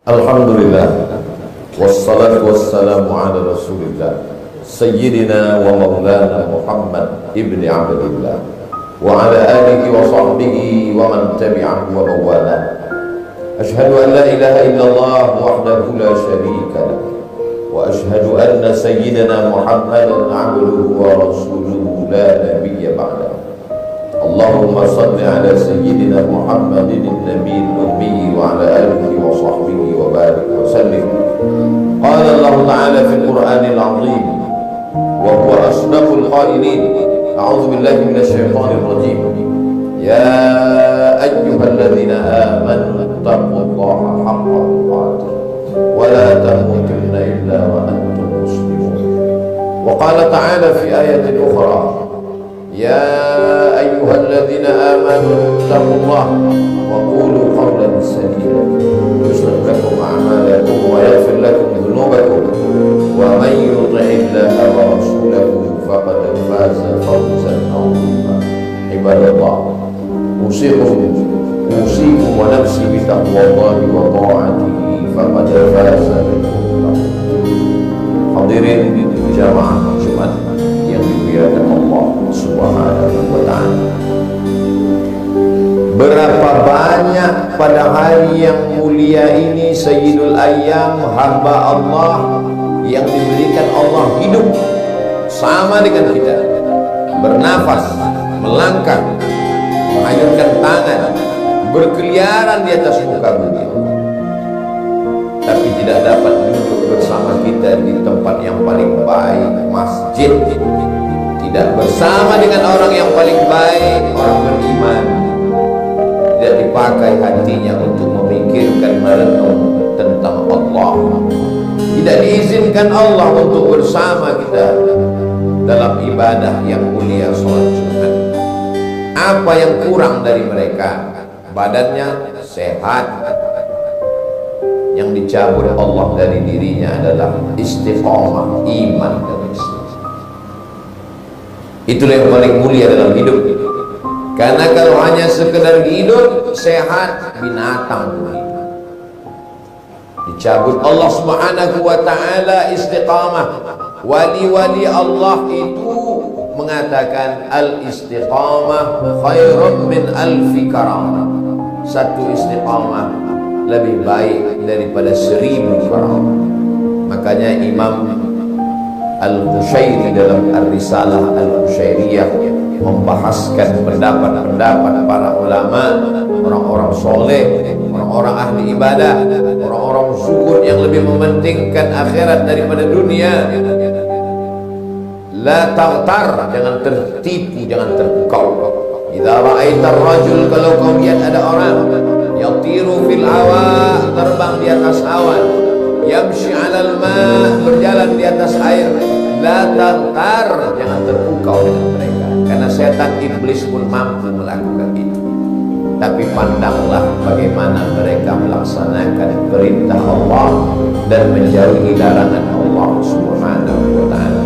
Alhamdulillah, wassalatu wassalamu ala rasulillah Sayyidina wa maulana Muhammad ibni Abdillah wa ala alihi wa sahbihi wa man tabi'ahu wa mawala. Ashhadu an la ilaha illallah wahdahu la sharika lah wa ashhadu anna sayyidina Muhammadan abduhu wa rasuluhu la nabiyya ba'dahu. Allahumma salli ala sayyidina Muhammadin an-nabiyil ummi wa ala alihi wa sahbihi wa barik wa sallim. Qala Allah ta'ala fil Qur'anil 'azim wa huwa asdaqul qailin. A'udzu billahi minasy syaithanir rajim. Ya ayyuhalladzina amanu taqullaha haqqa tuqatih wa la tamutunna illa wa antum muslimun. Wa qala ta'ala fi ayatin ukhra, Ya ayyuhalladzina amanu taqullaha wa qulu qawlan sadida yuslih lakum a'malakum wa yaghfir lakum dhunubakum wa man yuti'illaha wa rasulahu faqad faza fawzan 'azima. Ibadallah, usikum wa nafsi bi taqwallahi wa ta'atihi faqad faza al-muttaqun. Hadirin jamaah Jumat yang dimuliakan Allah Subhanahu wa ta'ala, berapa banyak pada hari yang mulia ini Sayyidul Ayyam, hamba Allah yang diberikan Allah hidup sama dengan kita, bernafas, melangkah, mengayunkan tangan, berkeliaran di atas muka bumi, tapi tidak dapat duduk bersama kita di tempat yang paling baik, masjid, tidak bersama dengan orang yang paling baik, orang beriman, tidak dipakai hatinya untuk memikirkan merenung tentang Allah, tidak diizinkan Allah untuk bersama kita dalam ibadah yang mulia sholat Jumat. Apa yang kurang dari mereka? Badannya sehat, yang dicabut Allah dari dirinya adalah istiqamah iman dan Islam. Itulah yang paling mulia dalam hidup. Karena kalau hanya sekedar hidup sehat, binatang dicabut Allah Subhanahu wa ta'ala istiqamah. Wali-wali Allah itu mengatakan al-istiqamah khairun min alfi karamah. Satu istiqamah lebih baik daripada 1000 karamah. Makanya Imam Al-Qushairi dalam Ar-Risalah Al-Qushairiyah membahaskan pendapat-pendapat para ulama, orang-orang soleh, orang-orang ahli ibadah, orang-orang zuhud yang lebih mementingkan akhirat daripada dunia. La taghtar, jangan tertipu, jangan terpukau. Idza ra'aitar rajul, kalau kau lihat ada orang yatiru fil hawa, terbang di atas awan, yamshi 'alal ma', berjalan di atas air, la taghtar, jangan terpukau dengan mereka, karena setan iblis pun mampu melakukan itu. Tapi pandanglah bagaimana mereka melaksanakan perintah Allah dan menjauhi larangan Allah Subhanahu wa ta'ala.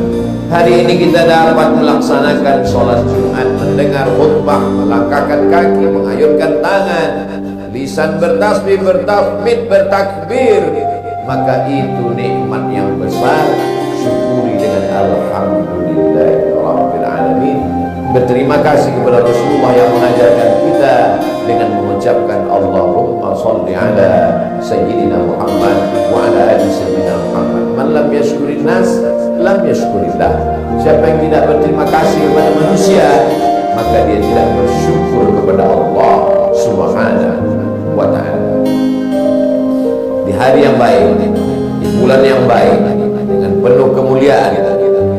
Hari ini kita dapat melaksanakan sholat Jumat, mendengar khutbah, melangkahkan kaki, mengayunkan tangan, lisan bertasbih, bertahmid, bertakbir, maka itu nikmat yang besar. Syukuri dengan alhamdulillahirabbil alamin. Berterima kasih kepada Rasulullah yang mengajarkan kita dengan mengucapkan Allahumma sholli ala sayyidina Muhammad wa ala ali sayyidina Muhammad. Man lam yashkurin nas lam yashkurillah. Siapa yang tidak berterima kasih kepada manusia, maka dia tidak bersyukur kepada Allah Subhanahu wa ta'ala. Di hari yang baik, di bulan yang baik, dengan penuh kemuliaan,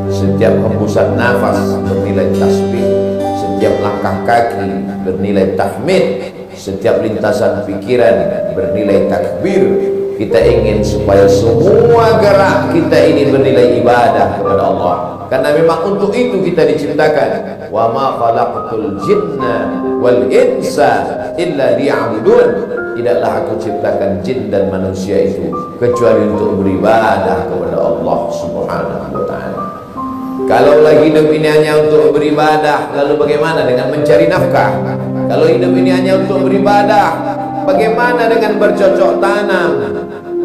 setiap hembusan nafas bernilai tasbih, setiap langkah kaki bernilai tahmid, setiap lintasan pikiran bernilai takbir. Kita ingin supaya semua gerak kita ini bernilai ibadah kepada Allah, karena memang untuk itu kita diciptakan. Wa ma khalaqtul jinna wal insa illa liya'budun. Tidaklah aku ciptakan jin dan manusia itu kecuali untuk beribadah kepada Allah Subhanahu wa ta'ala. Kalau lagi hidup ini hanya untuk beribadah, lalu bagaimana dengan mencari nafkah? Kalau hidup ini hanya untuk beribadah, bagaimana dengan bercocok tanam?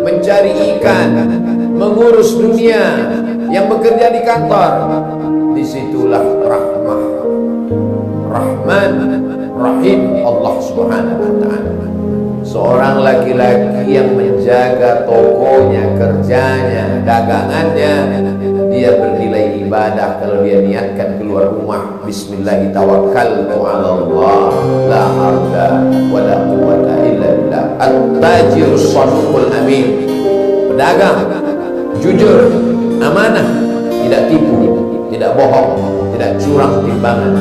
mencari ikan, mengurus dunia, yang bekerja di kantor. Disitulah rahmah, Rahman, Rahim Allah Subhanahu wa ta'ala. Seorang laki-laki yang menjaga tokonya, kerjanya, dagangannya, dia bernilai ibadah kalau dia niatkan keluar rumah, bismillah tawakkaltu 'ala Allah la haula wala quwwata illa billah. At-tajir shaduqul amin, pedagang jujur, amanah, tidak tipu, tidak bohong, tidak curang timbangan.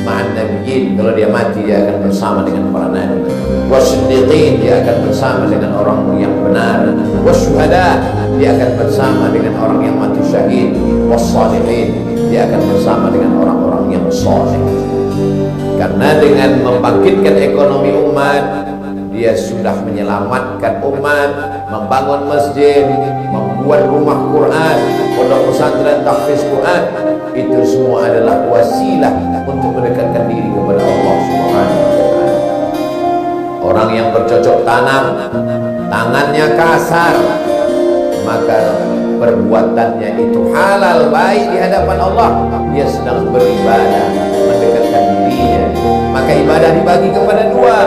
Ma'an nabiyyin, kalau dia mati dia akan bersama dengan para nabi. Wasiddiqin, dia akan bersama dengan orang yang benar. Wasyuhada, dia akan bersama dengan orang yang mati syahid. Wassalihin, dia akan bersama dengan orang-orang yang saleh. Karena dengan membangkitkan ekonomi umat, dia sudah menyelamatkan umat, membangun masjid, membuat rumah Quran, pondok pesantren tahfiz Quran. Itu semua adalah wasilah untuk mendekatkan diri kepada Allah Subhanahu wa ta'ala. Orang yang bercocok tanam, tangannya kasar, maka perbuatannya itu halal baik di hadapan Allah. Dia sedang beribadah, mendekatkan dirinya. Maka ibadah dibagi kepada dua.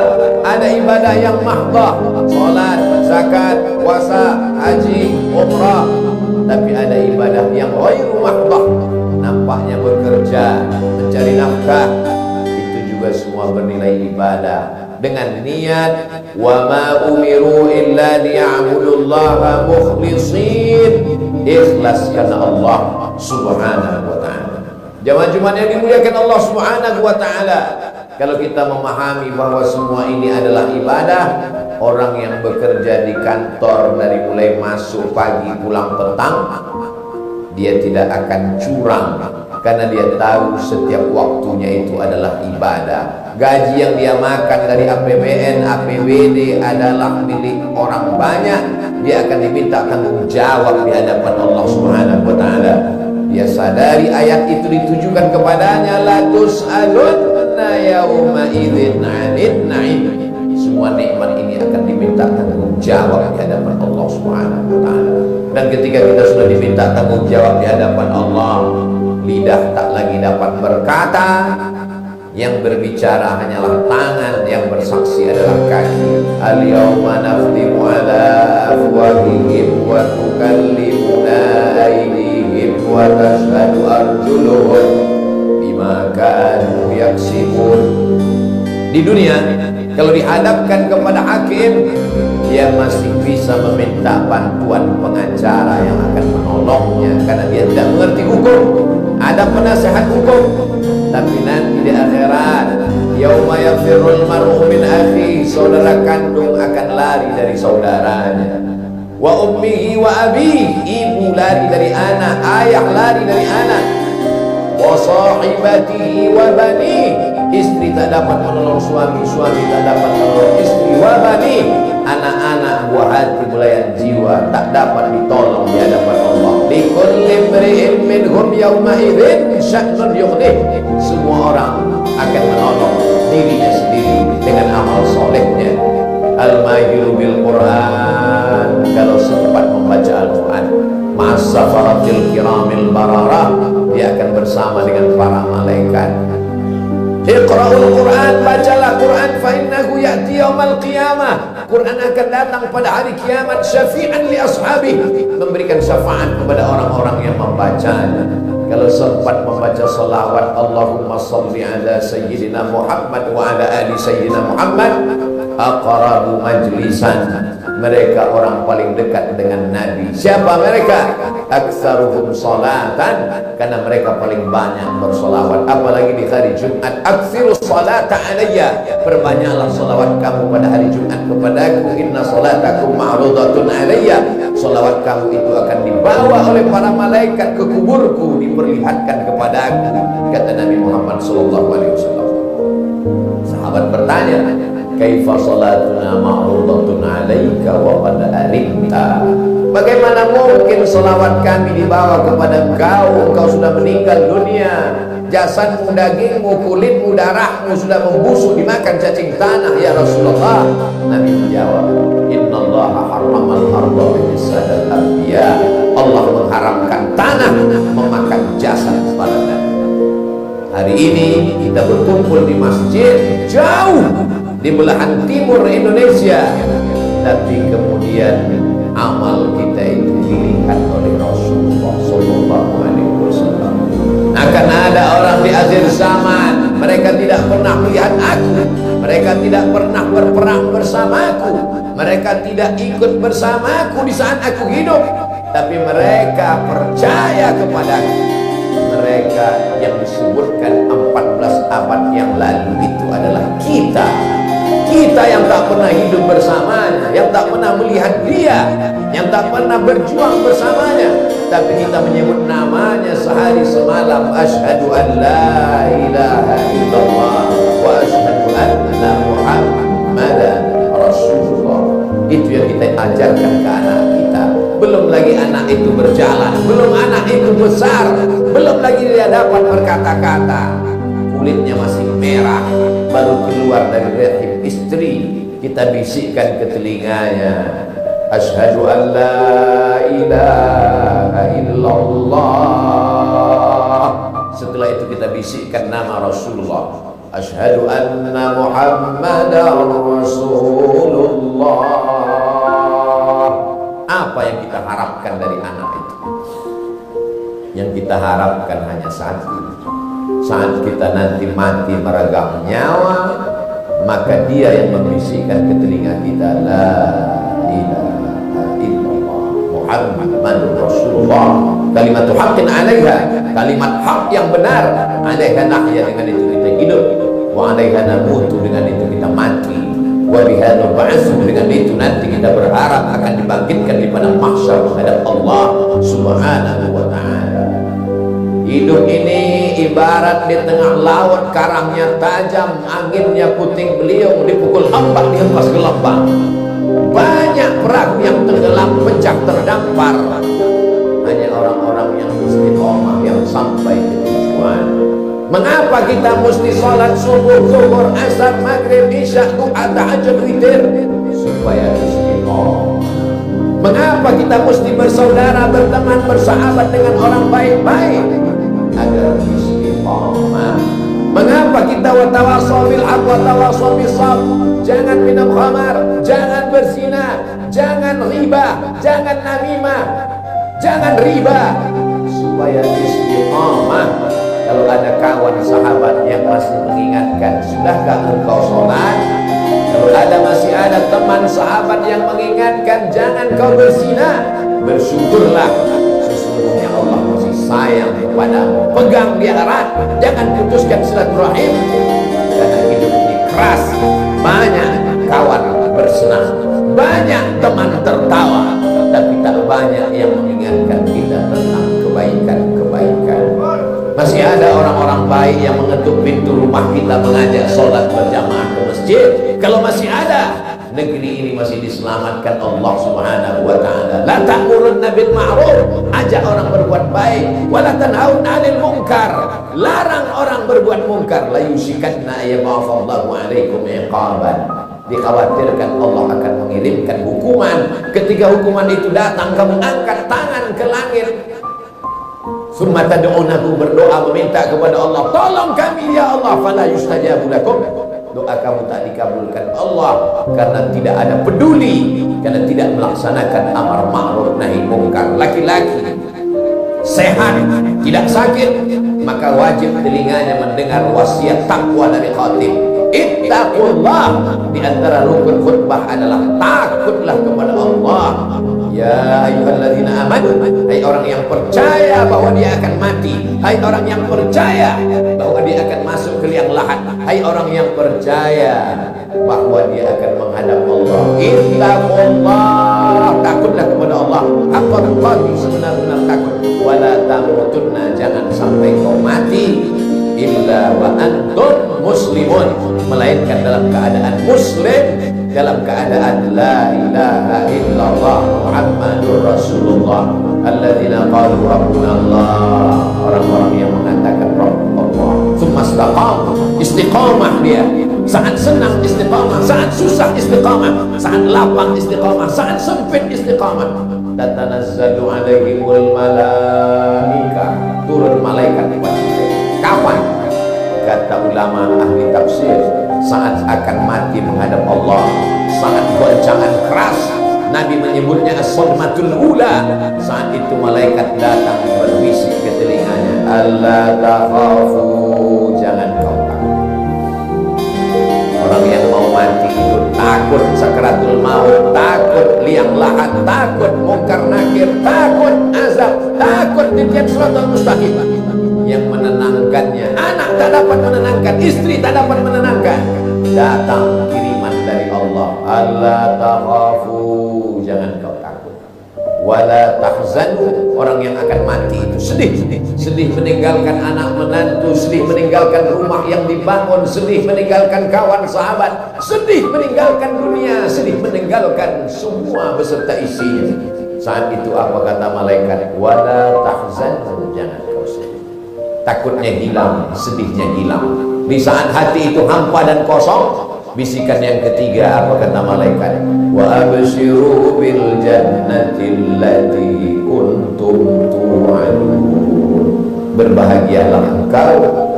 Ada ibadah yang mahdah, salat, zakat, puasa, haji, umrah. Tapi ada ibadah yang ghairu mahdah, nampaknya bekerja, mencari nafkah. Itu juga semua bernilai ibadah. Dengan niat wa ma umiru illa liya'budullaha mukhlishin, ikhlas karena Allah Subhanahu wa ta'ala. Jamaah Jumat yang dimuliakan Allah Subhanahu wa ta'ala, kalau kita memahami bahwa semua ini adalah ibadah, orang yang bekerja di kantor dari mulai masuk pagi pulang petang, dia tidak akan curang karena dia tahu setiap waktunya itu adalah ibadah. Gaji yang dia makan dari APBN, APBD adalah milik orang banyak. Dia akan diminta tanggung jawab di hadapan Allah Subhanahu wa ta'ala. Dia sadari ayat itu ditujukan kepadanya, la tus'alunna yawma idzin 'anil na'im. Semua nikmat ini akan diminta tanggung jawab di hadapan Allah Subhanahu wa ta'ala. Dan ketika kita sudah diminta tanggung jawab di hadapan Allah, lidah tak lagi dapat berkata, yang berbicara hanyalah tangan, yang bersaksi adalah kaki. Al-yawma naftimu ala afwahihim wa tukallimuna aydihim wa tashhadu arjuluhum bima kanu yaksibun. Di dunia, kalau dihadapkan kepada hakim, dia masih bisa meminta bantuan pengacara yang akan menolongnya karena dia tidak mengerti hukum. Ada penasehat hukum. Tapi nanti di akhirat, yauma yafirrul mar'u min akhihi, saudara kandung akan lari dari saudaranya. Wa ummihi wa abihi, ibu lari dari anak, ayah lari dari anak. Wa sahibatihi wa bani, istri tak dapat menolong suami, suami tak dapat menolong istri. Wa bani, anak-anak buah hati belayan jiwa tak dapat ditolong di hadapan Allah. Likulli imri'in minhum yawma idzin sya'nun yughnih. Semua orang akan menolong dirinya sendiri dengan amal solehnya. Al-mahiru bil Quran, kalau sempat membaca Al-Quran, ma'as-safaratil kiramil bararah, dia akan bersama dengan para malaikat. Iqra'ul Quran, bacalah Quran, fa innahu ya'ti yaumal qiyamah. Quran akan datang pada hari kiamat, syafi'an li ashabi, memberikan syafaat kepada orang-orang yang membacanya. Kalau sempat membaca salawat, Allahumma salli ala sayyidina Muhammad wa ala ali sayyidina Muhammad, aqrabu majlisan, mereka orang paling dekat dengan Nabi. Siapa mereka? Aktsaruhum salatan, karena mereka paling banyak bersolawat. Apalagi di hari Jumat, aktsirus salata alayya, perbanyaklah salawat kamu pada hari Jumat kepadaku. Inna salatakum ma'rudatun alayya, salawat kamu itu akan dibawa oleh para malaikat ke kuburku, diperlihatkan kepadaku, kata Nabi Muhammad SAW. Sahabat bertanya, kaifa salatuna ma'rudatun alaika wa qad alimta, bagaimana mungkin salawat kami dibawa kepada engkau sudah meninggal dunia, jasadmu, dagingmu, kulitmu, darahmu sudah membusuk dimakan cacing tanah ya Rasulullah. Nabi menjawab, inna innallaha harramal arda bisadal anbiya. Allah mengharamkan tanah memakan jasad para nabi. Hari ini kita berkumpul di masjid jauh di belahan timur Indonesia, tapi kemudian amal kita itu dilihat oleh Rasulullah Sallallahu Alaihi Wasallam. Akan ada orang di akhir zaman, mereka tidak pernah melihat aku, mereka tidak pernah berperang bersamaku, mereka tidak ikut bersamaku di saat aku hidup, tapi mereka percaya kepadaku. Mereka yang disebutkan 14 abad yang lalu itu adalah kita. Kita yang tak pernah hidup bersamanya, yang tak pernah melihat dia, yang tak pernah berjuang bersamanya, tapi kita menyebut namanya sehari semalam. Asyhadu an la ilaha illallah wa asyhadu anna Muhammadan Rasulullah. Itu yang kita ajarkan ke anak kita. Belum lagi anak itu berjalan, belum anak itu besar, belum lagi dia dapat berkata-kata, kulitnya masih merah, baru keluar dari rahim istri, kita bisikkan ke telinganya, asyhadu an la ilaha illallah. Setelah itu kita bisikkan nama Rasulullah, asyhadu anna Muhammadar Rasulullah. Apa yang kita harapkan dari anak itu? Yang kita harapkan hanya satu. Saat kita nanti mati meregang nyawa, maka dia yang membisikkan ke telinga kita, la ilaha illallah Muhammadur Rasulullah. Kalimat haqqin 'alaiha, kalimat hak yang benar. 'Alaiha nahya, dengan itu kita hidup, wa 'alaiha namutu, dengan itu kita mati, wa biha nub'atsu, dengan itu nanti kita berharap akan dibangkitkan di padang mahsyar menghadap Allah Subhanahu wa ta'ala. Hidup ini ibarat di tengah laut, karangnya tajam, anginnya puting beliung, dipukul ombak dihempas gelombang. Banyak perahu yang tenggelam, pecah, terdampar. Hanya orang-orang yang istiqomah yang sampai ke tujuan. Mengapa kita mesti sholat subuh, zuhur, asar, maghrib, isya, duha, tahajud, witir? Supaya istiqomah. Mengapa kita mesti bersaudara, berteman, bersahabat dengan orang baik-baik? Agar istiqamah. Mengapa kita watawasau bil haq watawasau bis sabr? Jangan minum khamar, jangan berzina, jangan riba, jangan namimah, jangan riba, supaya istiqamah. Kalau ada kawan sahabat yang masih mengingatkan, sudahkah engkau sholat? Kalau masih ada teman sahabat yang mengingatkan, jangan kau berzina, bersyukurlah, sesungguhnya Allah masih sayang kepadamu. Pegang dia erat, jangan putuskan silaturahim, karena hidup ini keras. Banyak kawan bersenang, banyak teman tertawa, tapi tak banyak yang mengingatkan kita tentang kebaikan-kebaikan. Masih ada orang-orang baik yang mengetuk pintu rumah kita, mengajak sholat berjamaah ke masjid. Kalau masih ada, negeri ini masih diselamatkan Allah Subhanahu wa ta'ala. La ta'murunna bil ma'ruf, ajak orang berbuat baik, wa la tanhauna 'anil munkar, larang orang berbuat munkar. La yusikanna yab'atsallahu 'alaikum iqaban, dikhawatirkan Allah akan mengirimkan hukuman. Ketika hukuman itu datang, kamu angkat tangan ke langit, summa tad'unahu, berdoa meminta kepada Allah, tolong kami ya Allah, fala yustajabu lakum, doa kamu tak dikabulkan Allah karena tidak ada peduli, karena tidak melaksanakan amar ma'ruf nahi mungkar. Laki-laki sehat, tidak sakit, maka wajib telinganya mendengar wasiat takwa dari khatib. Ittaqullah, di antara rukun khutbah adalah takutlah kepada Allah. Ya ayyuhalladzina amanu, hai orang yang percaya bahwa dia akan mati, hai orang yang percaya bahwa dia akan masuk ke liang lahat, hai orang yang percaya bahwa dia akan menghadap Allah. Ittaqullah, takutlah kepada Allah haqqa tuqatih, sebenar-benar takut. Wala tamutunna, jangan sampai kau mati illa wa antum muslimun, melainkan dalam keadaan muslim, dalam keadaan la ilaha illallah Muhammadur Rasulullah. Alladzina qalu rabbuna Allah, orang-orang yang mengatakan Rabb Allah, tsumma istaqamu, istiqomah dia. Saat senang istiqomah, saat susah istiqomah, saat lapang istiqomah, saat sempit istiqomah. Tatanazzalu alaihimul malaika, turun malaikat kepada mereka. Kapan? Kata ulama ahli tafsir, saat akan mati menghadap Allah, saat goncangan keras. Nabi menyebutnya as-sadmatul ula. Saat itu malaikat datang berbisik ke telinganya, alla takhafu, jangan kau takut. Orang yang mau mati itu takut sakaratul maut, takut liang lahat, takut mungkar nakir, takut azab, takut titian siratal mustaqim. Yang menenangkannya, anak tak dapat menenangkan, istri tak dapat menenangkan. Datang kiriman dari Allah, alla takhafu, jangan kau takut. Wala tahzanu, orang yang akan mati itu sedih, sedih meninggalkan anak menantu, sedih meninggalkan rumah yang dibangun, sedih meninggalkan kawan sahabat, sedih meninggalkan dunia, sedih meninggalkan semua beserta isinya. Saat itu apa kata malaikat? Wala tahzanu, jangan kau sedih. Takutnya hilang, sedihnya hilang. Di saat hati itu hampa dan kosong, bisikan yang ketiga apa kata malaikat? Wa abshiru bil jannati allati kuntum tu'adun. Berbahagialah engkau,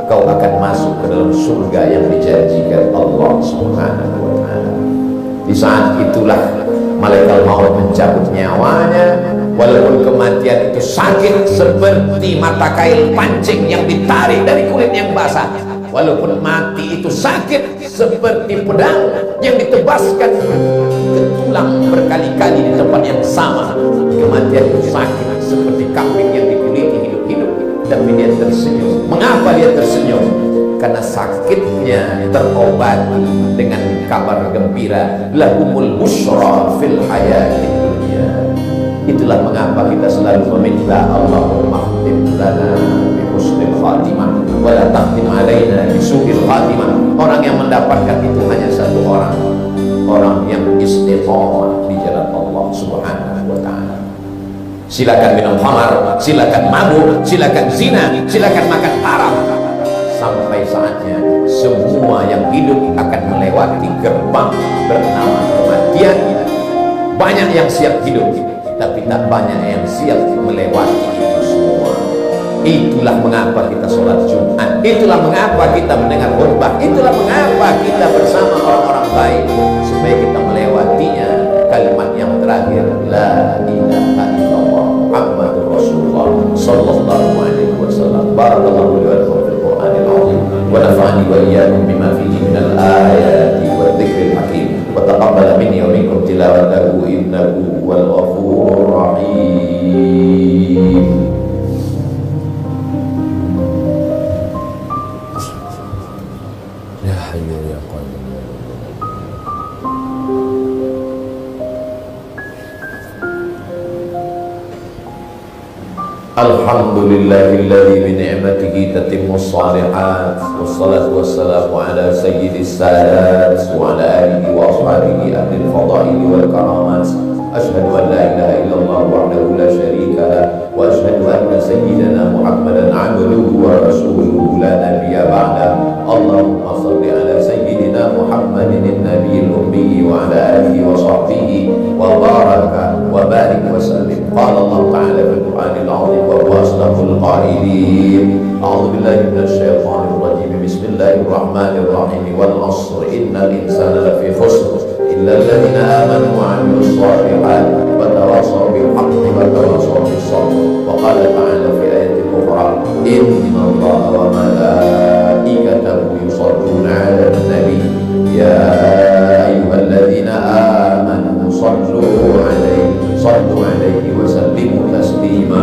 kau akan masuk ke dalam surga yang dijanjikan Allah Subhanahu wa taala. Di saat itulah malaikat maut mencabut nyawanya. Walaupun kematian itu sakit seperti mata kail pancing yang ditarik dari kulit yang basah, walaupun mati itu sakit seperti pedang yang ditebaskan ke tulang berkali-kali di tempat yang sama. Kematian itu sakit seperti kambing yang dikuliti hidup-hidup, tapi dia tersenyum. Mengapa dia tersenyum? Karena sakitnya terobati dengan kabar gembira, lahumul busyra fil hayati dunya. Itulah mengapa kita selalu meminta Allahumma khtim lana bi husnil khatimah wa la takhtim alaina bi su'il khatimah. Orang yang mendapatkan itu hanya satu orang, orang yang istiqomah di jalan Allah Subhanahu wa taala. Silakan minum khamar, silakan mabuk, silakan zina, silakan makan haram. Sampai saatnya semua yang hidup akan melewati gerbang bernama kematian. Banyak yang siap hidup, tapi tak banyak yang siap melewati itu semua. Itulah mengapa kita sholat Jumat, itulah mengapa kita mendengar khutbah, itulah mengapa kita bersama orang-orang baik, supaya kita melewatinya. Kalimat yang terakhir, la ilaha illallah Muhammadur Rasulullah sallallahu alaihi wasallam. Barakallahu li wa lakum fil Qur'anil azim wa nafa'ani wa iyyakum bima fihi minal ayati wa dzikril hakim wa taqabbala minni wa minkum tilawatahu innahu wal ghafurur rahim. Ya hayyu ya qayyum. Alhamdulillahilladzi bi ni'matihi tatimmus shalihat, wassalatu wassalamu ala sayyidis sadat wa ala alihi wa ashabihi ahlil fadaili wal karamat. Ashhadu an la ilaha illallah wahdahu la syarika lah wa ashhadu anna sayyidana Muhammadan abduhu wa rasuluhu la nabiyya ba'da. Allahumma shalli ala sayyidina Muhammadin an-nabiyil ummi wa ala alihi wa sahbihi wa baraka wa barik wa sallim. Qala Allah ta'ala fil Qur'anil 'azim wa huwa asdaqul qailin. A'udzu billahi minasy syaithanir rajim. Bismillahirrahmanirrahim. Wal 'asr innal insana lafi khusr illa alladziina aamanu wa 'amilus shalihat wa tawassaw bil haqqi wa tawassaw bis sabr. Wa qala ta'ala fi ayatin ukhra, inna Allaha wa malaikatahu yusholluna 'alan nabi ya ayyuhalladziina aamanu sallu 'alaihi wa sallimu taslima.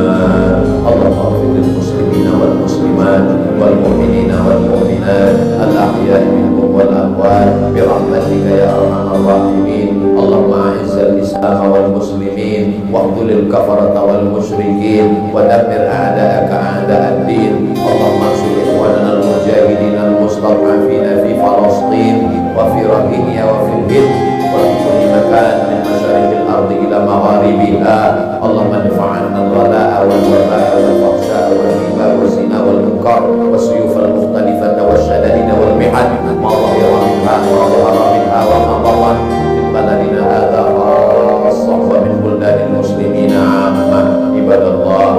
Allahumma ighfir lil muslimina wal muslimat wal mu'minina wal mu'minat al ahya'i minhum wal amwat bi rahmatika ya arhamar rahimin. Allahumma a'izzal islam wal muslimin wa khudhil kafarata wal musyrikin wa dammir a'da'aka a'da'ad din. Allahumma ansur ikhwanana al mujahidin al mustad'afina fi Falastin wa fi Rohingya wa fil Hind wa fi kulli makan min masyariqil ardi ila magharibiha. Allahumma dfa'anna al-ghala'a wal waba'a wal fahsya'a wal riba wal zina wal munkar was suyuf al mukhtalifata wasyada'ida wal salihat ma dhahara minha wa ma batan min baladina hadza khassah wa min buldanil muslimina 'ammah. Ibadallah,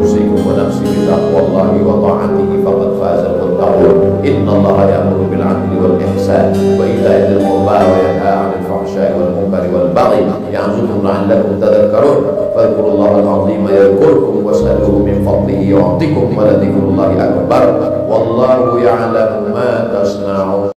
usikum wa nafsi bi taqwallahi wa ta'atihi faqad fazal muttaqun. Innallaha ya'muru bil 'adli wal ihsan wa ita'i dzil qurba wa yanha 'anil fahsya'i wal munkari wal baghi ya'idzukum la'allakum tadhakkarun. Fadhkurullaha al-'azima yadhkurkum was'aluhu min fadlihi yu'tikum wa la dhikrullahi akbar. Wallahu ya'lamu ma tasna'un.